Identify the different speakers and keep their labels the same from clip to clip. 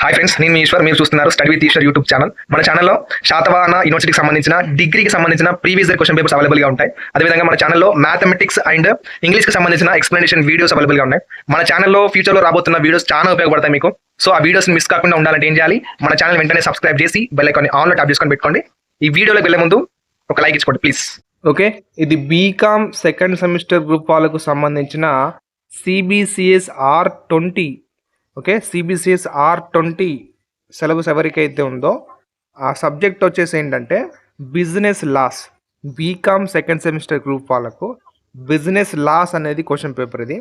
Speaker 1: Hi friends, నేను మీ ఈశ్వర్. మీరు చూస్తున్నారు study with Eshwar YouTube channel. మన ఛానల్లో శాతవాహన యూనివర్సిటీకి సంబంధించిన డిగ్రీకి సంబంధించిన ప్రీవియస్ ఇయర్ క్వశ్చన్ పేపర్స్ అవైలబుల్గా ఉంటాయి. అదేవిధంగా మన ఛానల్లో మ్యాథమెటిక్స్ అండ్ ఇంగ్లీష్కి సంబంధించిన ఎక్స్ప్లెనేషన్ వీడియోస్ అవైలబుల్గా ఉన్నాయి. మన ఛానల్లో ఫ్యూచర్లో రాబోతున్న వీడియోస్ చాలా ఉపయోగపడతాయి మీకు. సో ఆ వీడియోస్ మిస్ కాకుండా ఉండాలంటే ఏం చేయాలి? మన ఛానల్ వెంటనే సబ్స్క్రైబ్ చేసి బెల్ ఐకాన్ ఆన్లో ట్యాప్ చేసుకొని పెట్టుకోండి. ఈ వీడియోలోకి వెళ్ళే ముందు ఒక లైక్ ఇచ్చుకోండి ప్లీజ్.
Speaker 2: ఓకే, ఇది బీకామ్ సెకండ్ సెమిస్టర్ గ్రూప్ వాళ్ళకు సంబంధించిన CBCS R20. Okay, CBCS R20 syllabus ఎవరికైతే ఉందో ఆ సబ్జెక్ట్ వచ్చేసి ఏంటంటే business laws. BCom second semester group వాళ్ళకు బిజినెస్ లాస్ అనేది క్వశ్చన్ పేపర్. ఇది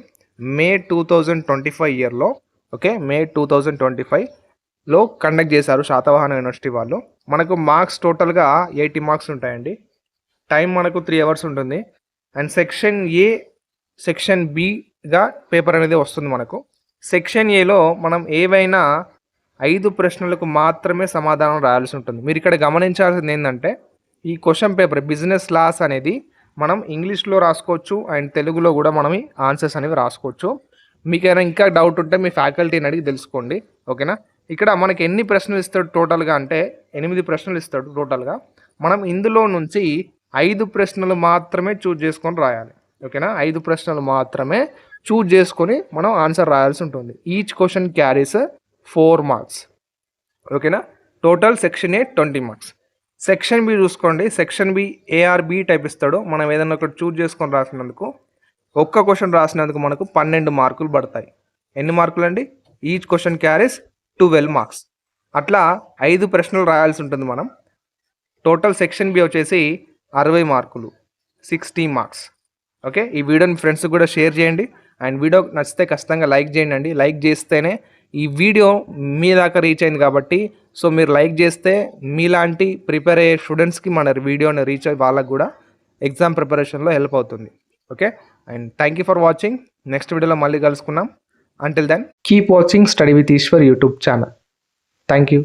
Speaker 2: మే 2025 ఇయర్లో, ఓకే, మే 2025లో కండక్ట్ చేశారు శాతవాహన యూనివర్సిటీ వాళ్ళు. మనకు మార్క్స్ టోటల్గా 80 మార్క్స్ ఉంటాయండి. టైం మనకు 3 అవర్స్ ఉంటుంది. అండ్ సెక్షన్ ఏ, సెక్షన్ బిగా పేపర్ అనేది వస్తుంది మనకు. సెక్షన్ ఏలో మనం ఏవైనా 5 ప్రశ్నలకు మాత్రమే సమాధానం రాయాల్సి ఉంటుంది. మీరు ఇక్కడ గమనించాల్సింది ఏంటంటే ఈ క్వశ్చన్ పేపర్ బిజినెస్ లాస్ అనేది మనం ఇంగ్లీష్లో రాసుకోవచ్చు అండ్ తెలుగులో కూడా మనం ఆన్సర్స్ అనేవి రాసుకోవచ్చు. మీకైనా ఇంకా డౌట్ ఉంటే మీ ఫ్యాకల్టీని అడిగి తెలుసుకోండి. ఓకేనా, ఇక్కడ మనకి ఎన్ని ప్రశ్నలు ఇస్తాడు టోటల్గా అంటే 8 ప్రశ్నలు ఇస్తాడు టోటల్గా. మనం ఇందులో నుంచి 5 ప్రశ్నలు మాత్రమే చూజ్ చేసుకొని రాయాలి. ఓకేనా, 5 ప్రశ్నలు మాత్రమే చూజ్ చేసుకొని మనం ఆన్సర్ రాయాల్సి ఉంటుంది. Each question carries 4 marks. ఓకేనా, total section A 20 marks. Section B చూసుకోండి. సెక్షన్ బి ARB టైప్ ఇస్తాడు. మనం ఏదైనా ఒకటి చూజ్ చేసుకొని రాసినందుకు, ఒక్క క్వశ్చన్ రాసినందుకు మనకు 12 మార్కులు పడతాయి. ఎన్ని మార్కులు అండి? Each question carries 12 marks. అట్లా 5 ప్రశ్నలు రాయాల్సి ఉంటుంది మనం. టోటల్ సెక్షన్ బి వచ్చేసి 60 మార్కులు, 60 మార్క్స్. ఓకే, ఈ వీడియోని ఫ్రెండ్స్ కూడా షేర్ చేయండి. అండ్ వీడియో నచ్చితే ఖచ్చితంగా లైక్ చేయండి అండి. లైక్ చేస్తేనే ఈ వీడియో మీ దాకా రీచ్ అయింది కాబట్టి, సో మీరు లైక్ చేస్తే మీలాంటి ప్రిపేర్ అయ్యే స్టూడెంట్స్కి మన వీడియోని రీచ్ అయ్యి వాళ్ళకు కూడా ఎగ్జామ్ ప్రిపరేషన్లో హెల్ప్ అవుతుంది. Okay, and thank you for watching. Next వీడియోలో మళ్ళీ కలుసుకుందాం. Until then keep watching study with Eshwar YouTube channel. Thank you.